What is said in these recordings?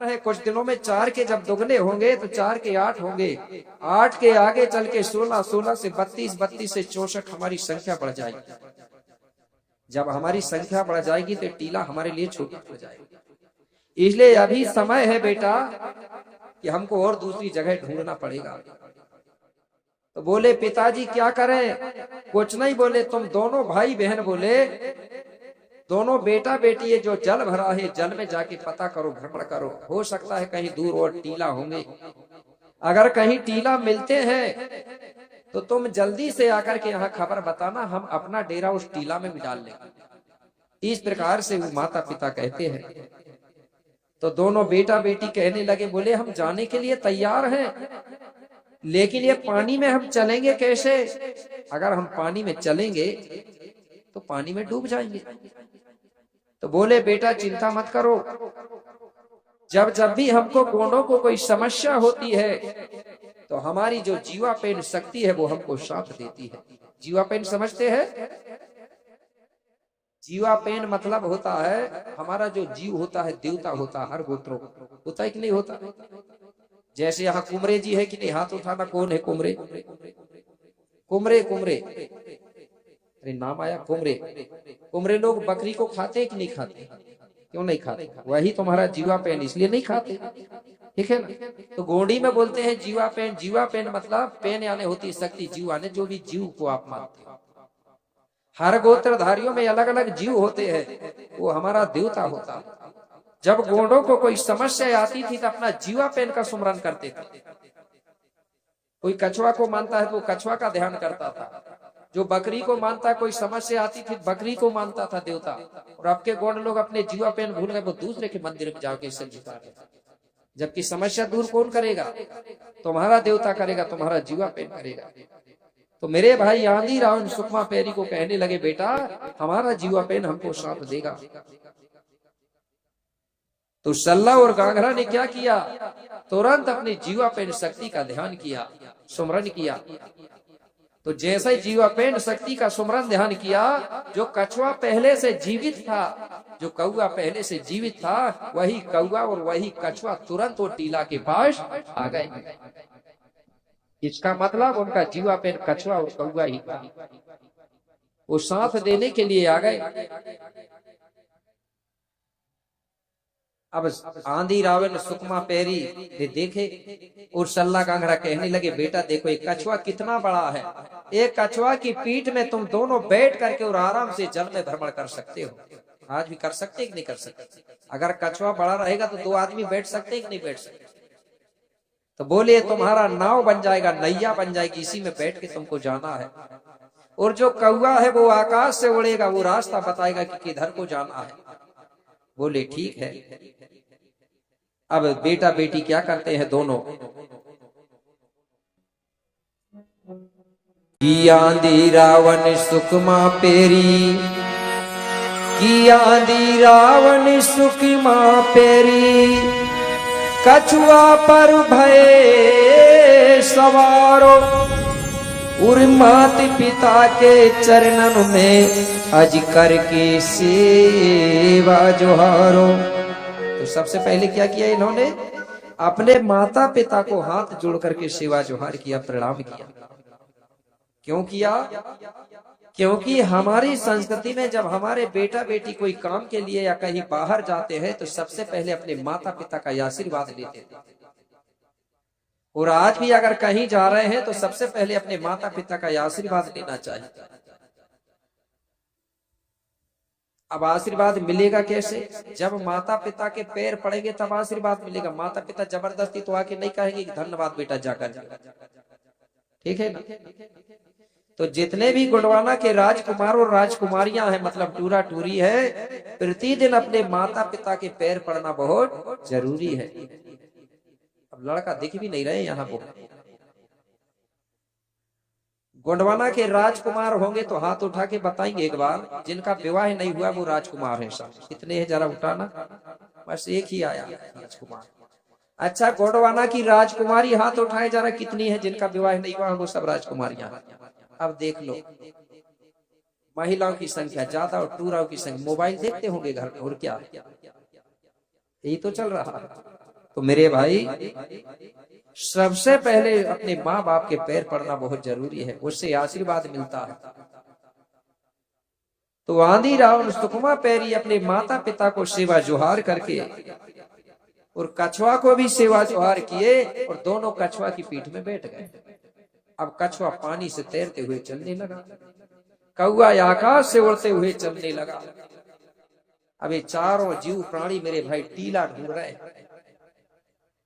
है कुछ दिनों में 4 के जब दुगने होंगे तो 4 के 8 होंगे, 8 के आगे चल के 16, 16 से 32, 32 से 64 हमारी संख्या बढ़ जाएगी। जब हमारी संख्या बढ़ जाएगी तो टीला हमारे लिए छोटा हो जाएगा। इसलिए अभी समय है बेटा कि हमको और दूसरी जगह ढूंढना पड़ेगा। तो बोले पिताजी क्या करें? कुछ नहीं बोले, तुम दोनों भाई बहन बोले दोनों बेटा बेटी ये जो जल भरा है जल में जाके पता करो, भ्रमण करो, हो सकता है कहीं दूर और टीला होंगे। अगर कहीं टीला मिलते हैं तो तुम जल्दी से आकर के यहाँ खबर बताना, हम अपना डेरा उस टीला में भी डाल लेंगे। इस प्रकार से वो माता पिता कहते हैं। तो दोनों बेटा बेटी कहने लगे, बोले हम जाने के लिए तैयार हैं, लेकिन ये पानी में हम चलेंगे कैसे? अगर हम पानी में चलेंगे तो पानी में डूब जाएंगे। तो बोले बेटा चिंता मत करो, जब जब भी हमको गोंडों को कोई समस्या होती है तो हमारी जो जीवापेन शक्ति है वो हमको साथ देती है। जीवापेन समझते हैं? जीवापेन मतलब होता है हमारा जो जीव होता है, देवता होता है, हर गोत्रों होता है कि नहीं होता? जैसे यहाँ कुमरे जी है कि नहीं? हाथ उठाना, कौन है कुमरे? कुमरे कुमरे, अरे नाम आया कुमरे। कुमरे लोग बकरी को खाते हैं कि नहीं खाते? क्यों नहीं खाते? वही तुम्हारा जीवा पेन, इसलिए नहीं खाते, ठीक है ना? तो गोंडी में बोलते हैं जीवा पेन। जीवा पेन मतलब पेन यानी होती शक्ति, जीव यानी जो भी जीव को आप मानते हो। हर गोत्रधारियों में अलग अलग जीव होते हैं, वो हमारा देवता होता है। जब गोंडों को कोई समस्या आती थी तो अपना जीवा पेन का सुमरन करते थे। कोई कछुआ को मानता है तो कछुआ का ध्यान करता था, जो बकरी को मानता, कोई समस्या आती थी बकरी को मानता था देवता। और अब के गोंड लोग अपने जीवा पेन भूल गए, वो दूसरे के मंदिर में जाके इसे झुका रहे। जबकि समस्या दूर कौन करेगा? तुम्हारा देवता करेगा, तुम्हारा जीवा पेन करेगा। तो मेरे भाई आंधी रावण सुकमा पैरी को कहने लगे, बेटा हमारा जीवा पेन हमको साथ देगा। तो सल्ला और गांगरा ने क्या किया? तुरंत अपने जीवा पेन शक्ति का ध्यान किया, सुमरन किया। तो जैसे जीवा पेन शक्ति का सुमरन ध्यान किया, जो कछुआ पहले से जीवित था, जो कौआ पहले से जीवित था, वही कौआ और वही कछुआ तुरंत वो टीला के पास आ गए। इसका मतलब उनका जीवा पेन कछुआ और कौआ ही था, वो साथ देने के लिए आ गए। अब आंधी रावण सुकमा पैरी ने देखे और सल्ला गांगरा कहने लगे, बेटा देखो एक कछुआ कितना बड़ा है, एक कछुआ की पीठ में तुम दोनों बैठ करके और आराम से जल में भ्रमण कर सकते हो। आज भी कर सकते कि नहीं कर सकते? अगर कछुआ बड़ा रहेगा तो 2 आदमी बैठ सकते कि नहीं बैठ सकते? तो बोले तुम्हारा नाव बन जाएगा, नैया बन जाएगी, इसी में बैठ के तुमको जाना है। और जो कौआ है वो आकाश से उड़ेगा, वो रास्ता बताएगा कि किधर को जाना है। बोले ठीक है। अब बेटा बेटी क्या करते हैं दोनों? की आंधी रावण सुकमा पेरी, की आंधी रावण सुकमा पेरी, कछुआ पर भय सवारो, उर मात पिता के चरणन में अज करके सेवा जोहारो। तो सबसे पहले क्या किया इन्होंने? अपने माता पिता को हाथ जोड़ करके सेवा जोहार किया, प्रणाम किया। क्यों किया? क्योंकि हमारी संस्कृति में जब हमारे बेटा बेटी कोई काम के लिए या कहीं बाहर जाते हैं तो सबसे पहले अपने माता पिता का आशीर्वाद लेते थे। और आज भी अगर कहीं जा रहे हैं तो सबसे पहले अपने माता पिता का आशीर्वाद लेना चाहिए। अब आशीर्वाद मिलेगा कैसे? जब माता पिता के पैर पड़ेंगे तब आशीर्वाद मिलेगा। माता पिता जबरदस्ती तो आके नहीं कहेंगे कि धन्यवाद बेटा जाकर, ठीक है ना? तो जितने भी गोंडवाना के राजकुमार और राजकुमारियां हैं, मतलब टूरा टूरी है, प्रतिदिन अपने माता पिता के पैर पड़ना बहुत जरूरी है। अब लड़का दिख भी नहीं रहे यहाँ वो। गोंडवाना के राजकुमार होंगे तो हाथ उठा के बताएंगे एक बार, जिनका विवाह नहीं हुआ वो राजकुमार है। सब कितने हैं जरा उठाना? बस एक ही आया राजकुमार। अच्छा, गोंडवाना की राजकुमारी हाथ उठाए जरा, कितनी है जिनका विवाह नहीं हुआ? वो सब राजकुमारियां। अब देख लो, महिलाओं की संख्या ज्यादा और टूराओं की संख्या। मोबाइल देखते होंगे घर में, और क्या, यही तो चल रहा है। तो मेरे भाई सबसे पहले अपने माँ बाप के पैर पड़ना बहुत जरूरी है, उससे आशीर्वाद मिलता है। तो आंधी रावण सुकमा पैरी अपने माता पिता को सेवा जोहार करके और कछुआ को भी सेवा जोहार किए और दोनों कछुआ की पीठ में बैठ गए। अब कछुआ पानी से तैरते हुए चलने लगा, कौआ आकाश से उड़ते हुए चलने लगा। अब ये चारों जीव प्राणी मेरे भाई टीला ढूंढ रहे,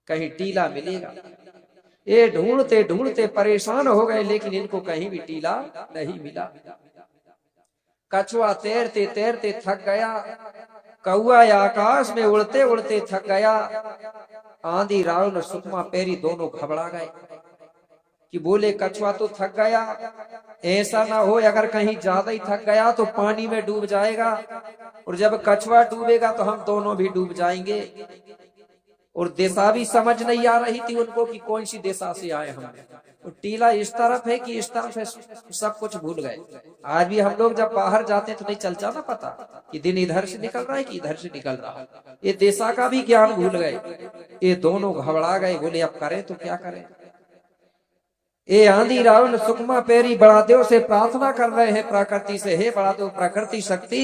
कहीं टीला मिलेगा। ये ढूंढते ढूंढते परेशान हो गए, लेकिन इनको कहीं भी टीला नहीं मिला। कछुआ तैरते तैरते थक गया, कौआ आकाश में उड़ते उड़ते थक गया। आंधी रावण और सुकमा पैरी दोनों घबरा गए कि बोले कछुआ तो थक गया, ऐसा ना हो अगर कहीं ज्यादा ही थक गया तो पानी में डूब जाएगा, और जब कछुआ डूबेगा तो हम दोनों भी डूब जाएंगे। और दिशा भी समझ नहीं आ रही थी उनको कि कौन सी दिशा से आए हम। तो टीला इस तरफ है कि इस तरफ है, सब कुछ भूल गए। आज भी हम लोग जब बाहर जाते हैं तो नहीं चलता ना पता कि दिन इधर से निकल रहा है कि इधर से निकल रहा है, ये दिशा का भी ज्ञान भूल गए। ये दोनों घबरा गए, बोले अब करें तो क्या करें। ये आंधी रावण सुकमा पैरी बड़ादेव से प्रार्थना कर रहे हैं प्रकृति से, हे बड़ादेव प्रकृति शक्ति,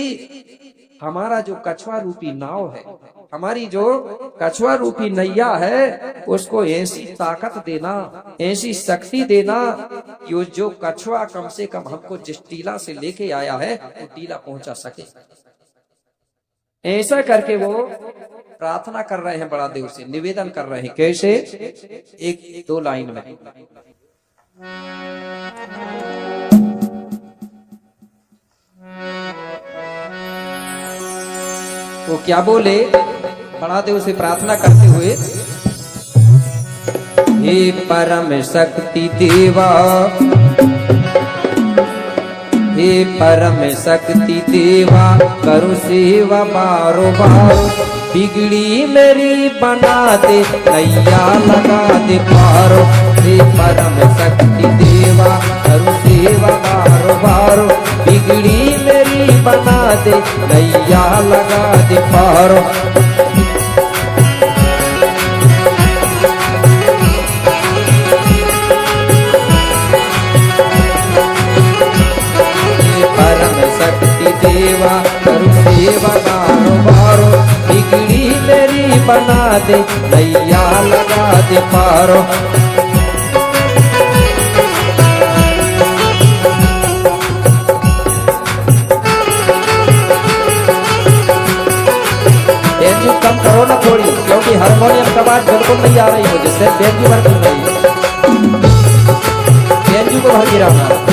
हमारा जो कछुआ रूपी नाव है, हमारी जो कछुआ रूपी नैया है, उसको ऐसी ताकत देना, ऐसी शक्ति देना कि जो कछुआ कम से कम हमको जिस टीला से लेके आया है वो टीला पहुंचा सके। ऐसा करके वो प्रार्थना कर रहे हैं बड़ादेव से, निवेदन कर रहे हैं। कैसे? एक दो लाइन में। वो क्या बोले बड़ादेव से प्रार्थना करते हुए, हे परम शक्ति देवा, हे परम शक्ति देवा, करो सेवा बारो बारो, बिगड़ी मेरी बना दे, नैया लगा दे पारो। हे परम शक्ति देवा, करो सेवा बारो बारो, बिगड़ी मेरी बना दे, नैया लगा दे पारो। परम शक्ति देवा, करो सेवा बारो बारो, बिगड़ी मेरी बना दे, नैया लगा दे पारो। बेंजू कम करो ना थोड़ी, क्योंकि हारमोनियम का आवाज बिल्कुल नहीं आ रही मुझे, सिर्फ बेंजू भर कर रही है, बेंजू को भर गिराना।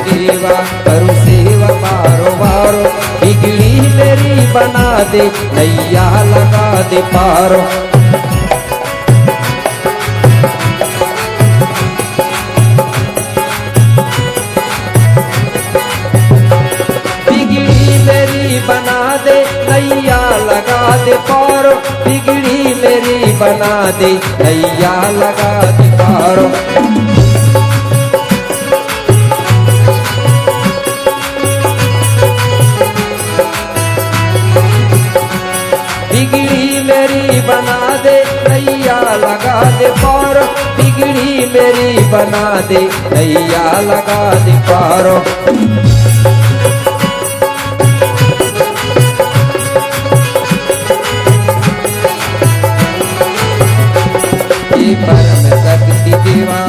देवा करो सेवा बारो बारो, बिगड़ी मेरी बना दे, नैया लगा दे पारो। बिगड़ी मेरी बना दे, नैया लगा दे पारो, बिगड़ी मेरी बना दे, नैया लगा दे पारो। बिगड़ी मेरी बना दे, नैया लगा दे पारो, बिगड़ी मेरी बना दे, नैया लगा दे पारो। हे परम शक्ति देवा,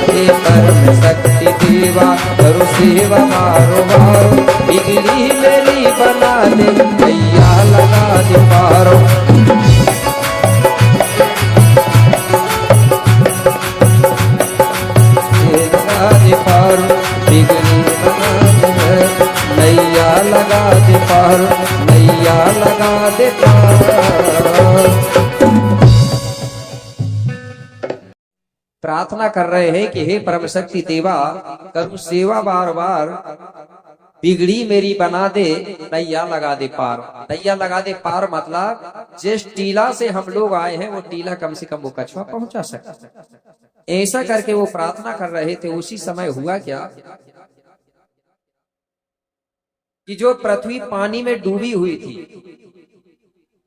हे परम शक्ति देवा, करो सेवा बारो बारो, बिगड़ी मेरी बना दे, नैया लगा दे पारो। लगा दे पारो, बिगड़ी बना दे, नैया लगा दे पारो, नैया लगा दे पारो। प्रार्थना कर रहे हैं कि हे परम शक्ति देवा, करो सेवा बार बार, बिगड़ी मेरी बना दे, नैया लगा दे पार। नैया लगा दे पार मतलब जिस टीला से हम लोग आए हैं वो टीला कम से कम वो कछुआ पहुंचा सके। ऐसा करके वो प्रार्थना कर रहे थे। उसी समय हुआ क्या कि जो पृथ्वी पानी में डूबी हुई थी,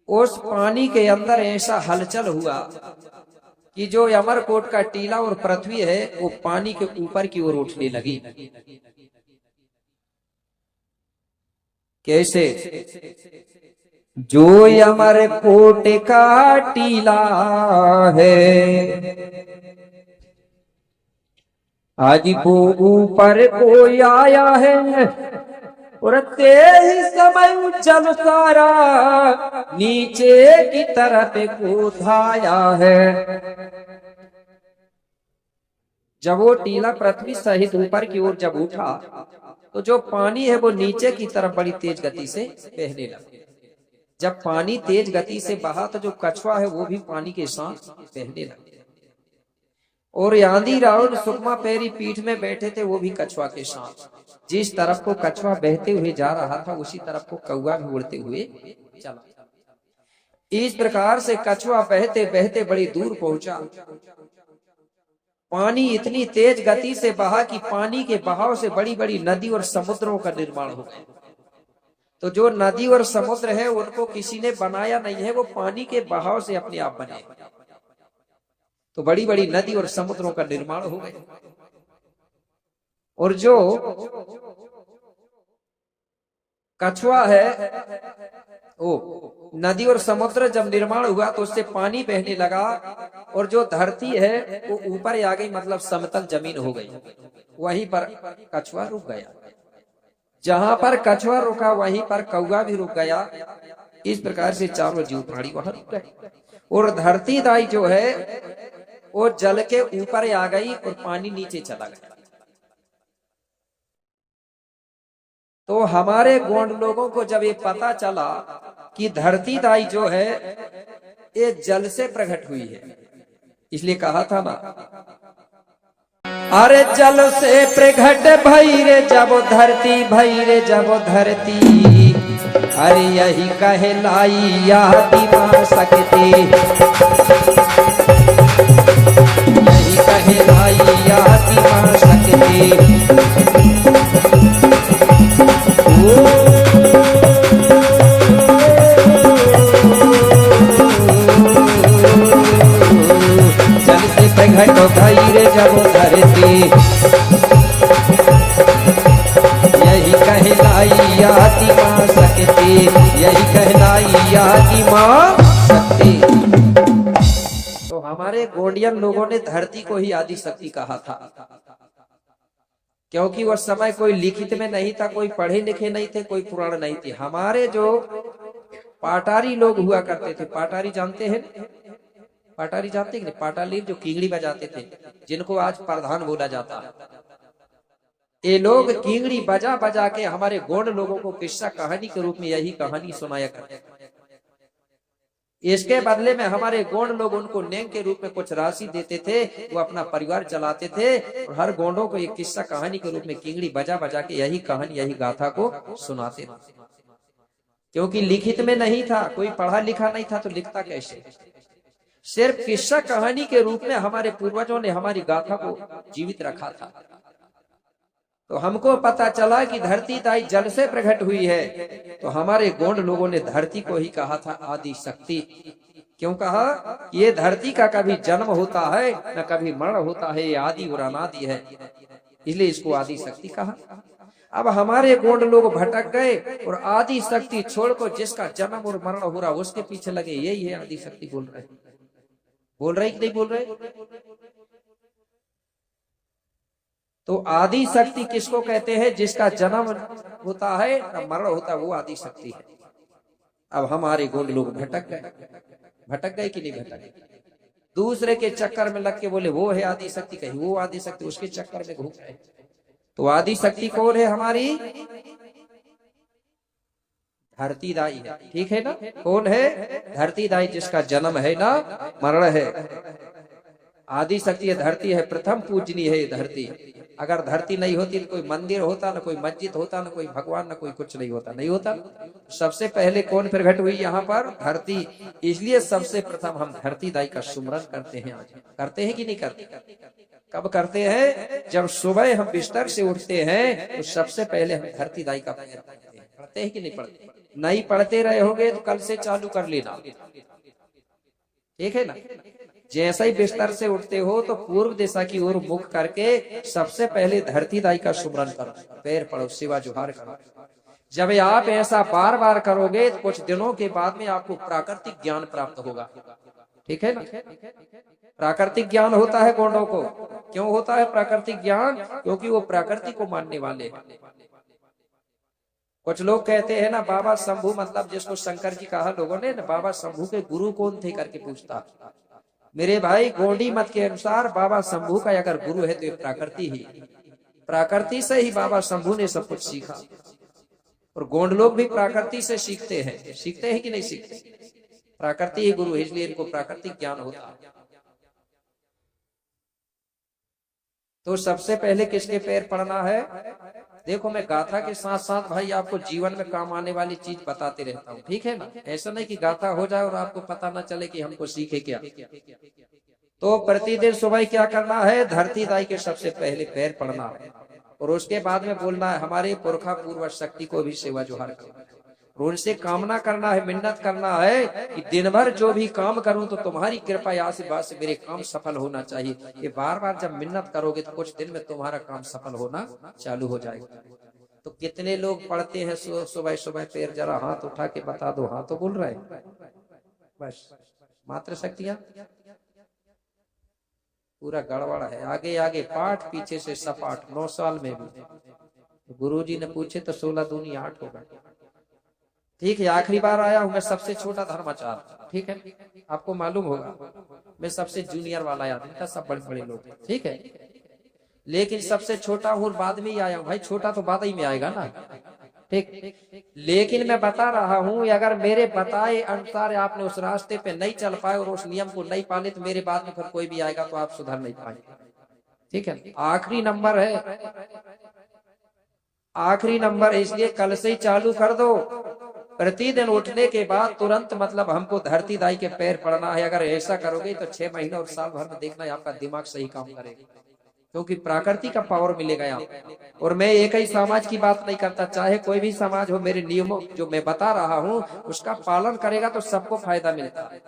उस पानी के अंदर ऐसा हलचल हुआ कि जो अमरकोट का टीला और पृथ्वी है वो पानी के ऊपर की ओर उठने लगी। कैसे? जो अमरकोट का टीला है आज वो ऊपर कोई आया है, और तेज समय जल सारा नीचे की तरफ कूदाया है। जब वो टीला पृथ्वी सहित ऊपर की ओर जब उठा तो जो पानी है वो नीचे की तरफ बड़ी तेज गति से बहने लगा। जब पानी तेज गति से बहा तो जो कछुआ है वो भी पानी के साथ बहने लगा। और आंधी राउंड सुकमा पैरी पीठ में बैठे थे वो भी कछुआ के साथ। जिस तरफ को कछुआ बहते हुए जा रहा था उसी तरफ को कौवा भी उड़ते हुए चला। इस प्रकार से कछुआ बहते बहते बड़ी दूर पहुंचा। पानी इतनी तेज गति से बहा कि पानी के बहाव से बड़ी बड़ी नदी और समुद्रों का निर्माण हो गया। तो जो नदी और समुद्र है उनको किसी ने बनाया नहीं है, वो पानी के बहाव से अपने आप बने। तो बड़ी बड़ी नदी और समुद्रों का निर्माण हो गया। और जो कछुआ है वो नदी और समुद्र जब निर्माण हुआ तो उससे पानी बहने लगा, और जो धरती है वो ऊपर आ गई, मतलब समतल जमीन हो गई। वहीं पर कछुआ रुक गया। जहां पर कछुआ रुका वहीं पर कौवा भी रुक गया। इस प्रकार से चारों जीव प्राणी वहां रुक गए। और धरती दाई जो है वो जल के ऊपर आ गई और पानी नीचे चला गया। तो हमारे गोंड लोगों को जब ये पता चला कि धरती दाई जो है ये जल से प्रकट हुई है, इसलिए कहा था ना, अरे जल से प्रकट भई रे जब धरती, भई रे जब धरती, अरे यही कहलाई आदि मां सकती, यही कहलाई आदि मां सकती। जल से प्रकट भई रे जब धरती, यही कहलाई आदि मां सकती, यही कहलाई आदि मां सकती। तो हमारे गोंडियन लोगों ने धरती को ही आदि शक्ति कहा था, क्योंकि वह समय कोई लिखित में नहीं था, कोई पढ़े लिखे नहीं थे, कोई पुराण नहीं थे। हमारे जो पाटारी लोग हुआ करते थे, पाटारी जानते हैं? पाटारी जानते हैं? पाटाली जो किंगड़ी बजाते थे, जिनको आज प्रधान बोला जाता है, ये लोग किंगड़ी बजा बजा के हमारे गोंड लोगों को किस्सा कहानी के रूप में यही कहानी सुनाया करते। इसके बदले में हमारे गोंड लोग उनको नेंग के रूप में कुछ राशि देते थे, वो अपना परिवार चलाते थे, और हर गोंडों को एक किस्सा कहानी के रूप में किंगड़ी बजा बजा के यही कहानी, यही गाथा को सुनाते थे। क्योंकि लिखित में नहीं था, कोई पढ़ा लिखा नहीं था, तो लिखता कैसे? सिर्फ किस्सा कहानी के रूप में हमारे पूर्वजों ने हमारी गाथा को जीवित रखा था। तो हमको पता चला कि धरती दाई जल से प्रकट हुई है, तो हमारे गोंड लोगों ने धरती को ही कहा था आदि शक्ति। क्यों कहा? ये धरती का कभी जन्म होता है न कभी मरण होता है, ये आदि और अनादि है, इसलिए इसको आदि शक्ति कहा। अब हमारे गोंड लोग भटक गए और आदि शक्ति छोड़कर जिसका जन्म और मरण हो रहा उसके पीछे लगे, यही है आदि शक्ति बोल रहे। बोल रहे कि नहीं बोल रहे? तो आदि शक्ति किसको कहते हैं? जिसका जन्म होता है न मरण होता है, वो आदि शक्ति है। अब हमारे गोंड लोग भटक गए कि नहीं भटक गए? दूसरे के चक्कर में लग के बोले वो है आदि शक्ति, कहीं वो आदि शक्ति, उसके चक्कर में घूम रहे। तो आदि शक्ति कौन है? हमारी धरती दाई है, ठीक है ना? कौन है? धरती दाई, जिसका जन्म है ना मरण है। आदि शक्ति है, धरती है, प्रथम पूजनीय है धरती। अगर धरती नहीं होती तो कोई मंदिर होता, ना कोई मस्जिद होता, ना कोई भगवान, ना कोई कुछ नहीं होता, नहीं होता। सबसे पहले कौन प्रकट हुई यहाँ पर? धरती। इसलिए सबसे प्रथम हम धरती दाई का सुमरन करते हैं। आज करते हैं कि नहीं करते? कब करते हैं? जब सुबह हम बिस्तर से उठते हैं तो सबसे पहले हम धरती दाई का पैर पढ़ते हैं। पढ़ते हैं कि नहीं पढ़ते? नहीं पढ़ते रहे होगे तो कल से चालू कर लेना, ठीक है ना। जैसा ही बिस्तर से उठते हो तो पूर्व दिशा की ओर मुख करके सबसे पहले धरती दाई का सुमरन करो, पैर पढ़ो, सेवा जुहार करो। जब आप ऐसा बार बार करोगे तो कुछ दिनों के बाद में आपको प्राकृतिक ज्ञान प्राप्त होगा, ठीक है ना। प्राकृतिक ज्ञान होता है गोंडों को। क्यों होता है प्राकृतिक ज्ञान? क्योंकि वो प्रकृति को मानने वाले हैं। कुछ लोग कहते हैं ना बाबा शंभू, मतलब जिसको शंकर जी कहा लोगों ने, बाबा शंभू के गुरु कौन थे करके पूछता। मेरे भाई, गोंडी मत के अनुसार बाबा शंभू का अगर गुरु है तो ये प्रकृति ही, प्रकृति से ही बाबा शंभू ने सब कुछ सीखा। और गोंड लोग भी प्रकृति से सीखते हैं। सीखते हैं कि नहीं सीखते? प्रकृति ही गुरु है, इसलिए इनको प्राकृतिक ज्ञान होता है। तो सबसे पहले किसके पैर पड़ना है? देखो, मैं गाथा के साथ साथ भाई आपको जीवन में काम आने वाली चीज बताते रहता हूँ, ठीक है ना। ऐसा नहीं कि गाथा हो जाए और आपको पता ना चले कि हमको सीखे क्या। तो प्रतिदिन सुबह क्या करना है? धरती दाई के सबसे पहले पैर पड़ना है और उसके बाद में बोलना है हमारे पुरखा पूर्व शक्ति को भी सेवा जोहार करना है। और उनसे कामना करना है, मिन्नत करना है कि दिन भर जो भी काम करूं तो तुम्हारी कृपा या आशीर्वाद से मेरे काम सफल होना चाहिए। ये बार बार जब मिन्नत करोगे तो कुछ दिन में तुम्हारा काम सफल होना चालू हो जाएगा। तो कितने लोग पढ़ते हैं सुबह सुबह पैर? जरा हाथ उठा के बता दो। हाँ तो बोल रहे हैं बस। मात्र शक्तियां पूरा गड़बड़ है। आगे आगे पाठ, पीछे से सपाट। 9 साल में भी गुरुजी ने पूछे तो 16 दूनी 8 होगा, ठीक है। आखिरी बार आया हूं मैं, सबसे छोटा धर्माचार्य, ठीक है। आपको मालूम होगा मैं सबसे जूनियर वाला आदमी था, सब बड़े बड़े लोग, ठीक है। लेकिन सबसे छोटा हूँ, बाद में ही आया हूँ भाई। छोटा तो बाद ही में आएगा ना, ठीक। लेकिन मैं बता रहा हूँ, अगर मेरे बताए अनुसार आपने उस रास्ते पे नहीं चल पाए और उस नियम को नहीं पाले तो मेरे बाद में फिर कोई भी आएगा तो आप सुधर नहीं पाएंगे, ठीक है। आखिरी नंबर है, आखिरी नंबर है, इसलिए कल से ही चालू कर दो। प्रतिदिन उठने के बाद तुरंत मतलब हमको धरती दाई के पैर पड़ना है। अगर ऐसा करोगे तो 6 महीने और साल भर में देखना है आपका दिमाग सही काम करेगा, क्योंकि प्रकृति का पावर मिलेगा आपको। और मैं एक ही समाज की बात नहीं करता, चाहे कोई भी समाज हो, मेरे नियमों जो मैं बता रहा हूँ उसका पालन करेगा तो सबको फायदा मिलता है।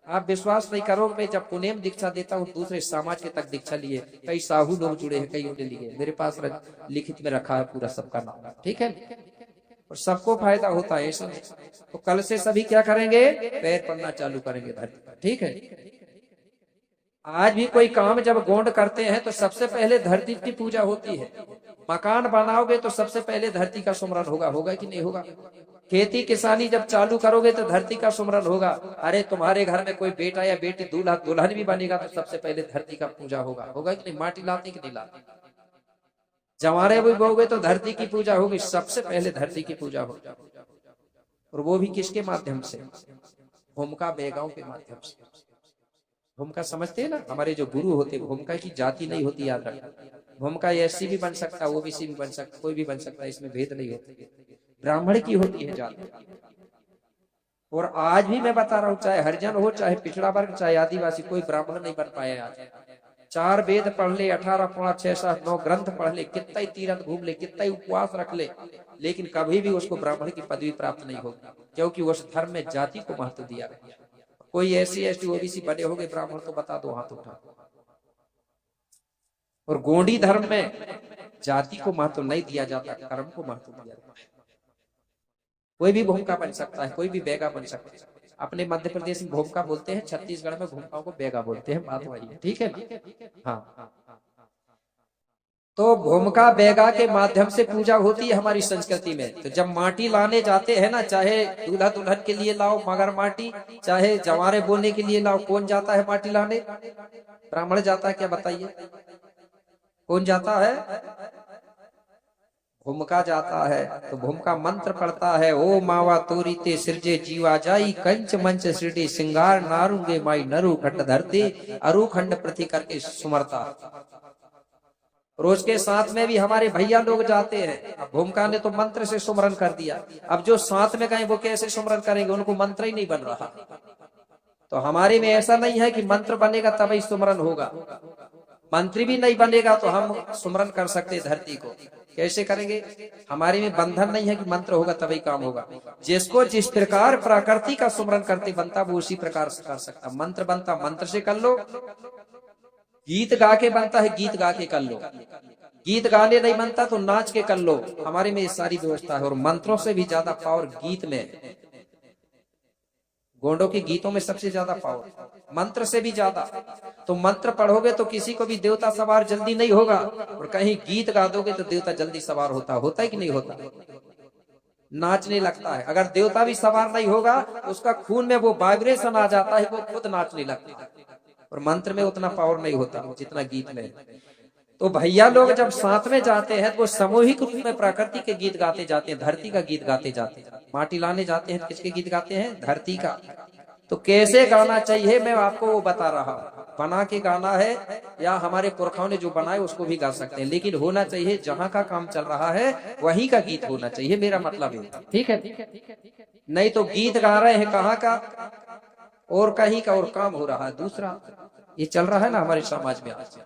आप विश्वास नहीं करोगे, मैं जब पुणे में दीक्षा देता हूँ दूसरे समाज के तक दीक्षा लिए, कई साहू लोग जुड़े हैं, कई ने लिए, मेरे पास लिखित में रखा है पूरा सबका नाम, ठीक है। और सबको फायदा होता है ऐसा। तो कल से सभी क्या करेंगे? पैर पड़ना चालू करेंगे धरती, ठीक है। आज भी कोई काम जब गोंड करते हैं तो सबसे पहले धरती की पूजा होती है। मकान बनाओगे तो सबसे पहले धरती का सुमरन होगा, होगा कि नहीं होगा? खेती किसानी जब चालू करोगे तो धरती का सुमरन होगा। अरे तुम्हारे घर में कोई बेटा या बेटी दूल्हा दुल्हन भी बनेगा तो सबसे पहले धरती का पूजा होगा, होगा कि नहीं? माटी लाते कि नहीं लाते? जवारे भी बोगे तो धरती की पूजा होगी, सबसे पहले धरती की पूजा होगी। और वो भी किसके माध्यम से? भूमिका बेगांव के माध्यम से। भूमिका समझते हैं ना, हमारे जो गुरु होते, भूमिका की जाति नहीं होती, याद रखना। भूमिका एससी भी बन सकता है, ओबीसी भी बन सकता, कोई भी बन सकता है, इसमें भेद नहीं होता। ब्राह्मण की होती है जाति। और आज भी मैं बता रहा हूँ, चाहे हरिजन हो, चाहे पिछड़ा वर्ग, चाहे आदिवासी, कोई ब्राह्मण नहीं बन पाया आज। 4 वेद पढ़ ले, 18 5 6 7 9 ग्रंथ पढ़ ले, कितना ही तीर्थ घूम ले, कितना ही उपवास रख ले, लेकिन कभी भी उसको ब्राह्मण की पदवी प्राप्त नहीं होगी, क्योंकि उस धर्म में जाति को महत्व दिया गया। कोई एससी एसटी ओबीसी बने होंगे ब्राह्मण तो बता दो, हाथ उठा। और गोंडी धर्म में जाति को महत्व नहीं दिया जाता, कर्म को महत्व दिया जाता है। कोई भी भूमिका बन सकता है, कोई भी बेगा बन सकता है। अपने मध्य प्रदेश में भूमिका बोलते हैं, छत्तीसगढ़ में भूमिकाओं को बेगा बोलते हैं, बात वही है, ठीक है ना? हाँ। तो भूमिका बेगा के माध्यम से पूजा होती है हमारी संस्कृति में। तो जब माटी लाने जाते हैं ना, चाहे दूल्हा दुल्हन के लिए लाओ मगर माटी, चाहे जवारे बोने के लिए लाओ, कौन जाता है माटी लाने? ब्राह्मण जाता है क्या, बताइए? कौन जाता है? भूमिका जाता है। तो भूमिका मंत्र पढ़ता है, ओ मावा तोरी ते सिरजे जीवा जाई, कंच मंच सृष्टि सिंगार नारुंगे माई नरु खंड धरती, अरु खंड प्रति करके सुमरता। रोज के साथ में भी हमारे भैया लोग जाते हैं। अब भूमिका ने तो मंत्र से सुमरन कर दिया, अब जो साथ में गए वो कैसे सुमरन करेंगे, उनको मंत्र ही नहीं बन रहा। तो हमारे में ऐसा नहीं है कि मंत्र बनेगा तभी सुमरन होगा, मंत्री भी नहीं बनेगा तो हम सुमरन कर सकते धरती को, कैसे करेंगे? हमारे में बंधन नहीं है कि मंत्र होगा तभी काम होगा। जिसको जिस प्रकार प्रकृति का सुमरन करते बनता वो उसी प्रकार से कर सकता। मंत्र बनता मंत्र से कर लो, गीत गा के बनता है गीत गा के कर लो, गीत गाने नहीं बनता तो नाच के कर लो। हमारे में ये सारी व्यवस्था है। और मंत्रों से भी ज्यादा पावर गीत में, गोंडों के गीतों में सबसे ज्यादा पावर, मंत्र से भी ज्यादा। तो मंत्र पढ़ोगे तो किसी को भी देवता सवार जल्दी नहीं होगा, और कहीं गीत गा दोगे तो देवता जल्दी सवार होता है कि नहीं होता? नाचने लगता है। अगर देवता भी सवार नहीं होगा उसका खून में वो वाइब्रेशन आ जाता है, वो खुद नाचने लगता है। और मंत्र में उतना पावर नहीं होता जितना गीत में। तो भैया लोग जब साथ में जाते हैं तो सामूहिक रूप में प्रकृति के गीत गाते जाते हैं, धरती का गीत गाते जाते हैं। माटी लाने जाते हैं, किसके गीत गाते हैं? धरती का। तो कैसे गाना चाहिए मैं आपको वो बता रहा हूं। बना के गाना है या हमारे पुरखाओं ने जो बनाए उसको भी गा सकते हैं, लेकिन होना चाहिए जहां का काम चल रहा है वहीं का गीत होना चाहिए, मेरा मतलब है। ठीक है? नहीं तो गीत गा रहे हैं कहाँ का और कहीं का, और काम हो रहा है दूसरा। ये चल रहा है ना हमारे समाज में आज।